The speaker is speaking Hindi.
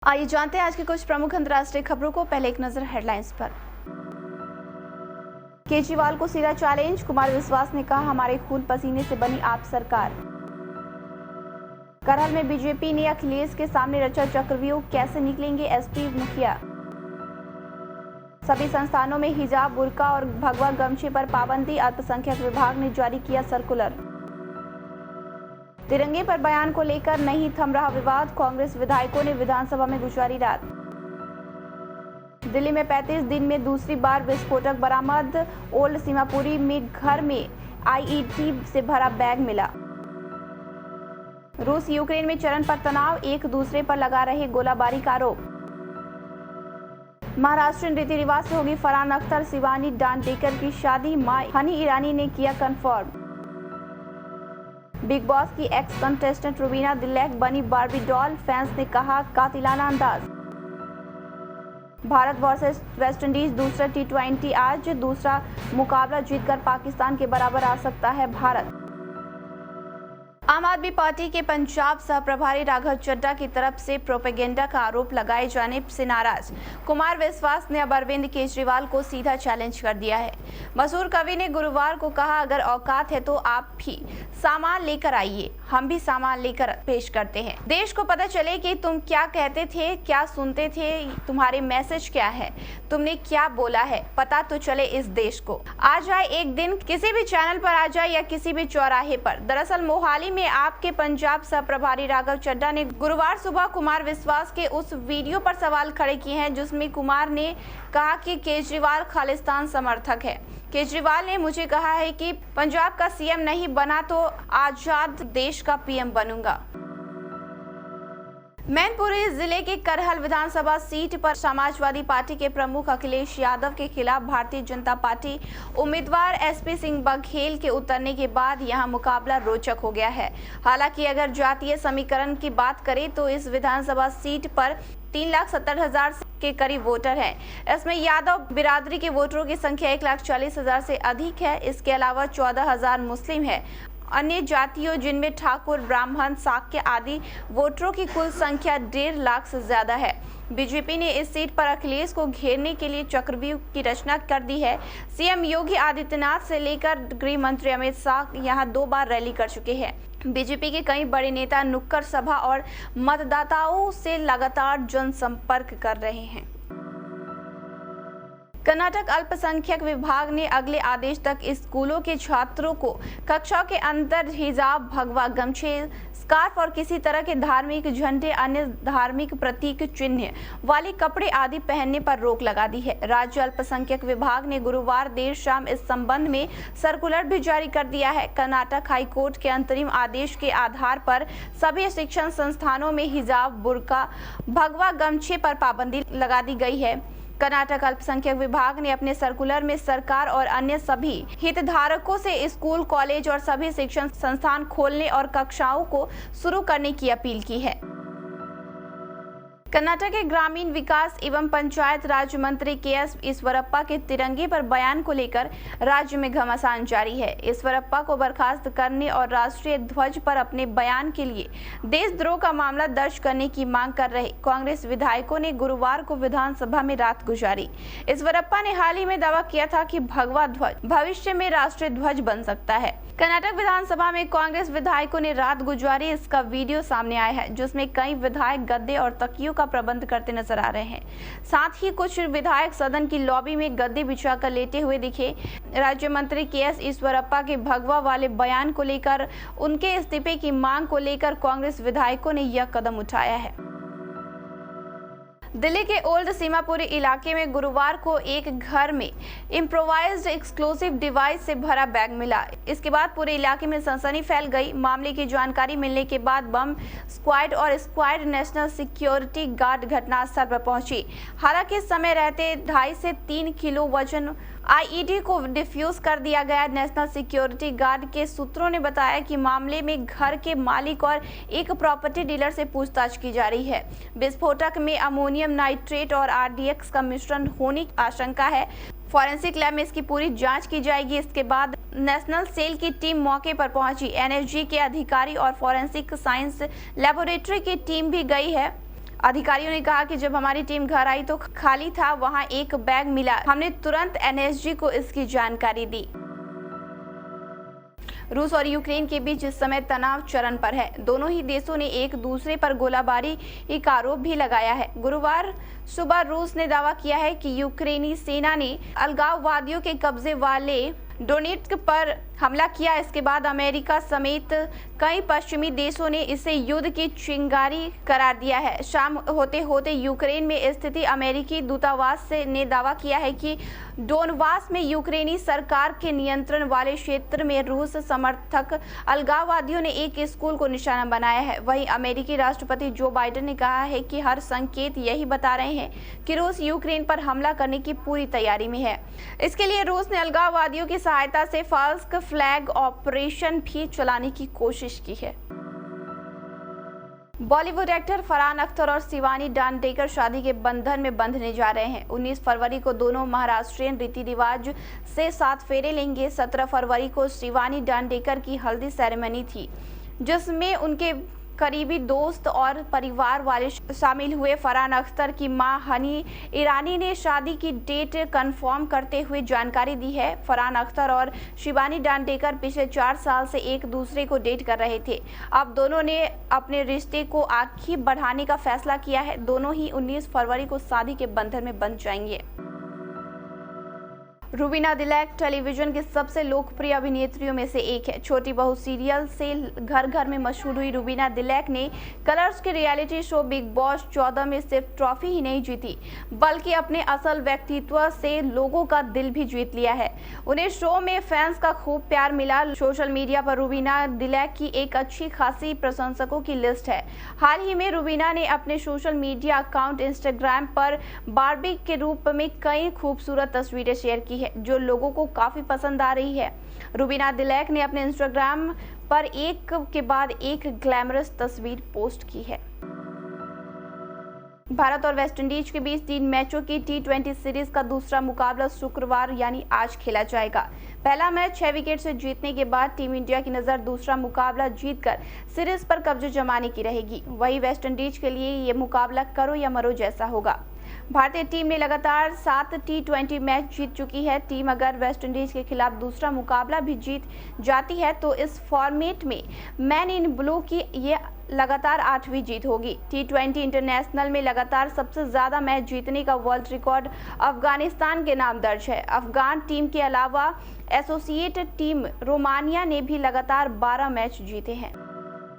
आइए जानते हैं आज की कुछ प्रमुख अंतर्राष्ट्रीय खबरों को। पहले एक नजर हेडलाइंस पर। केजरीवाल को सीधा चैलेंज, कुमार विश्वास ने कहा हमारे खून पसीने से बनी आप सरकार। करहल में बीजेपी ने अखिलेश के सामने रचा चक्रव्यूह, कैसे निकलेंगे एसपी मुखिया। सभी संस्थानों में हिजाब, बुर्का और भगवा गमछे पर पाबंदी, अल्पसंख्यक विभाग ने जारी किया सर्कुलर। तिरंगे पर बयान को लेकर नहीं थम रहा विवाद, कांग्रेस विधायकों ने विधानसभा में गुजारी रात। दिल्ली में 35 दिन में दूसरी बार विस्फोटक बरामद, ओल्ड सीमापुरी में घर में आईईडी से भरा बैग मिला। रूस यूक्रेन में चरण पर तनाव, एक दूसरे पर लगा रहे गोलाबारी का आरोप। महाराष्ट्र रीति रिवाज से होगी फरहान अख्तर शिवानी डांडेकर की शादी, मां हनी ईरानी ने किया कंफर्म। बिग बॉस की एक्स कंटेस्टेंट रुबीना दिलैक बनी बार्बी डॉल, फैंस ने कहा कातिलाना अंदाज। भारत वर्सेस वेस्टइंडीज दूसरा टी20 आज, दूसरा मुकाबला जीतकर पाकिस्तान के बराबर आ सकता है भारत। आम आदमी पार्टी के पंजाब सह प्रभारी राघव चड्ढा की तरफ से प्रोपेगेंडा का आरोप लगाए जाने से नाराज कुमार विश्वास ने अब अरविंद केजरीवाल को सीधा चैलेंज कर दिया है। मशहूर कवि ने गुरुवार को कहा, अगर औकात है तो आप भी सामान लेकर आइए, हम भी सामान लेकर पेश करते हैं। देश को पता चले कि तुम क्या कहते थे, क्या सुनते थे, तुम्हारे मैसेज क्या है, तुमने क्या बोला है, पता तो चले इस देश को। आ जाए एक दिन किसी भी चैनल पर आ जाए या किसी भी चौराहे पर। दरअसल मोहाली में आपके पंजाब सह प्रभारी राघव चड्ढा ने गुरुवार सुबह कुमार विश्वास के उस वीडियो पर सवाल खड़े किए हैं जिसमें कुमार ने कहा कि केजरीवाल खालिस्तान समर्थक है। केजरीवाल ने मुझे कहा है कि पंजाब का सीएम नहीं बना तो आजाद देश का पीएम बनूंगा। मैनपुरी जिले के करहल विधानसभा सीट पर समाजवादी पार्टी के प्रमुख अखिलेश यादव के खिलाफ भारतीय जनता पार्टी उम्मीदवार एसपी सिंह बघेल के उतरने के बाद यहां मुकाबला रोचक हो गया है। हालांकि अगर जातीय समीकरण की बात करें तो इस विधानसभा सीट पर 3,70,000 के करीब वोटर हैं। इसमें यादव बिरादरी के वोटरों की संख्या 1,40,000 से अधिक है। इसके अलावा 14,000 मुस्लिम है। अन्य जातियों जिनमें ठाकुर, ब्राह्मण, शाक्य आदि वोटरों की कुल संख्या 1.5 लाख से ज्यादा है। बीजेपी ने इस सीट पर अखिलेश को घेरने के लिए चक्रव्यूह की रचना कर दी है। सीएम योगी आदित्यनाथ से लेकर गृह मंत्री अमित शाह यहां 2 बार रैली कर चुके हैं। बीजेपी के कई बड़े नेता नुक्कड़ सभा और मतदाताओं से लगातार जनसंपर्क कर रहे हैं। कर्नाटक अल्पसंख्यक विभाग ने अगले आदेश तक स्कूलों के छात्रों को कक्षाओं के अंदर हिजाब, भगवा गमछे, स्कार्फ और किसी तरह के धार्मिक झंडे, अन्य धार्मिक प्रतीक चिन्ह वाले कपड़े आदि पहनने पर रोक लगा दी है। राज्य अल्पसंख्यक विभाग ने गुरुवार देर शाम इस संबंध में सर्कुलर भी जारी कर दिया है। कर्नाटक हाई कोर्ट के अंतरिम आदेश के आधार पर सभी शिक्षण संस्थानों में हिजाब, बुर्का, भगवा गमछे पर पाबंदी लगा दी गई है। कर्नाटक अल्पसंख्यक विभाग ने अपने सर्कुलर में सरकार और अन्य सभी हितधारकों से स्कूल, कॉलेज और सभी शिक्षण संस्थान खोलने और कक्षाओं को शुरू करने की अपील की है। कर्नाटक के ग्रामीण विकास एवं पंचायत राज मंत्री के.एस. ईश्वरप्पा के तिरंगे पर बयान को लेकर राज्य में घमासान जारी है। ईश्वरप्पा को बर्खास्त करने और राष्ट्रीय ध्वज पर अपने बयान के लिए देशद्रोह का मामला दर्ज करने की मांग कर रहे कांग्रेस विधायकों ने गुरुवार को विधानसभा में रात गुजारी। ईश्वरप्पा ने हाल ही में दावा किया था कि भगवा ध्वज भविष्य में राष्ट्रीय ध्वज बन सकता है। कर्नाटक विधानसभा में कांग्रेस विधायकों ने रात गुजारी। इसका वीडियो सामने आया है जिसमें कई विधायक गद्दे और तकियों का प्रबंध करते नजर आ रहे हैं। साथ ही कुछ विधायक सदन की लॉबी में गद्दे बिछाकर लेटे हुए दिखे। राज्य मंत्री के.एस. ईश्वरप्पा के भगवा वाले बयान को लेकर उनके इस्तीफे की मांग को लेकर कांग्रेस विधायकों ने यह कदम उठाया है। दिल्ली के ओल्ड सीमापुरी इलाके में गुरुवार को एक घर में इम्प्रोवाइज्ड एक्सप्लोसिव डिवाइस से भरा बैग मिला। इसके बाद पूरे इलाके में सनसनी फैल गई। मामले की जानकारी मिलने के बाद बम स्क्वाड और स्क्वाड नेशनल सिक्योरिटी गार्ड घटनास्थल पर पहुंची। हालांकि समय रहते 2.5 से 3 किलो वजन आईईडी को डिफ्यूज कर दिया गया। नेशनल सिक्योरिटी गार्ड के सूत्रों ने बताया कि मामले में घर के मालिक और एक प्रॉपर्टी डीलर से पूछताछ की जा रही है। विस्फोटक में अमोनियम नाइट्रेट और आरडीएक्स का मिश्रण होने की आशंका है। फॉरेंसिक लैब में इसकी पूरी जांच की जाएगी। इसके बाद नेशनल सेल की टीम मौके पर पहुंची। एनएसजी के अधिकारी और फॉरेंसिक साइंस लेबोरेटरी की टीम भी गई है। अधिकारियों ने कहा कि जब हमारी टीम घर आई तो खाली था, वहां एक बैग मिला। हमने तुरंत एनएसजी को इसकी जानकारी दी। रूस और यूक्रेन के बीच इस समय तनाव चरम पर है। दोनों ही देशों ने एक दूसरे पर गोलाबारी का आरोप भी लगाया है। गुरुवार सुबह रूस ने दावा किया है कि यूक्रेनी सेना ने अलगाववादियों के कब्जे वाले डोनेट्स्क पर हमला किया। इसके बाद अमेरिका समेत कई पश्चिमी देशों ने इसे युद्ध की चिंगारी करार दिया है। शाम होते होते यूक्रेन में स्थिति अमेरिकी दूतावास ने दावा किया है कि डोनबास में यूक्रेनी सरकार के नियंत्रण वाले क्षेत्र में रूस समर्थक अलगाववादियों ने एक स्कूल को निशाना बनाया है। वहीं अमेरिकी राष्ट्रपति जो बाइडेन ने कहा है कि हर संकेत यही बता रहे हैं कि रूस यूक्रेन पर हमला करने की पूरी तैयारी में है। इसके लिए रूस ने अलगाववादियों की सहायता से फाल्स फ्लैग ऑपरेशन भी चलाने की कोशिश की है। बॉलीवुड एक्टर फरहान अख्तर और शिवानी डांडेकर शादी के बंधन में बंधने जा रहे हैं। 19 फरवरी को दोनों महाराष्ट्रीयन रीति रिवाज से 7 फेरे लेंगे। 17 फरवरी को शिवानी डांडेकर की हल्दी सेरेमनी थी, जिसमें उनके करीबी दोस्त और परिवार वाले शामिल हुए। फरहान अख्तर की मां हनी ईरानी ने शादी की डेट कंफर्म करते हुए जानकारी दी है। फरहान अख्तर और शिवानी डांडेकर पिछले 4 साल से एक दूसरे को डेट कर रहे थे। अब दोनों ने अपने रिश्ते को आगे बढ़ाने का फैसला किया है। दोनों ही 19 फरवरी को शादी के बंधन में बंध जाएंगे। रुबीना दिलैक टेलीविजन की सबसे लोकप्रिय अभिनेत्रियों में से एक है। छोटी बहू सीरियल से घर घर में मशहूर हुई रुबीना दिलैक ने कलर्स के रियलिटी शो बिग बॉस 14 में सिर्फ ट्रॉफी ही नहीं जीती, बल्कि अपने असल व्यक्तित्व से लोगों का दिल भी जीत लिया है। उन्हें शो में फैंस का खूब प्यार मिला। सोशल मीडिया पर रुबीना दिलैक की एक अच्छी खासी प्रशंसकों की लिस्ट है। हाल ही में रुबीना ने अपने सोशल मीडिया अकाउंट इंस्टाग्राम पर बार्बी के रूप में कई खूबसूरत तस्वीरें शेयर की है, जो लोगों को काफी पसंद आ रही है। रुबीना दिलैक ने अपने इंस्टाग्राम पर एक के बाद एक ग्लैमरस तस्वीर पोस्ट की है। भारत और वेस्टइंडीज के बीच 3 मैचों की T20 सीरीज का दूसरा मुकाबला शुक्रवार यानी आज खेला जाएगा। पहला मैच 6 विकेट से जीतने के बाद टीम इंडिया की नजर दूसरा मुकाबला जीतकर सीरीज पर कब्जे जमाने की रहेगी। वहीं वेस्टइंडीज के लिए ये मुकाबला करो या मरो जैसा होगा। भारतीय टीम ने लगातार 7 T20 मैच जीत चुकी है। टीम अगर वेस्टइंडीज के खिलाफ दूसरा मुकाबला भी जीत जाती है तो इस फॉर्मेट में मैन इन ब्लू की ये लगातार 8वीं जीत होगी। T20 इंटरनेशनल में लगातार सबसे ज्यादा मैच जीतने का वर्ल्ड रिकॉर्ड अफगानिस्तान के नाम दर्ज है। अफगान टीम के अलावा एसोसिएट टीम रोमानिया ने भी लगातार 12 मैच जीते हैं।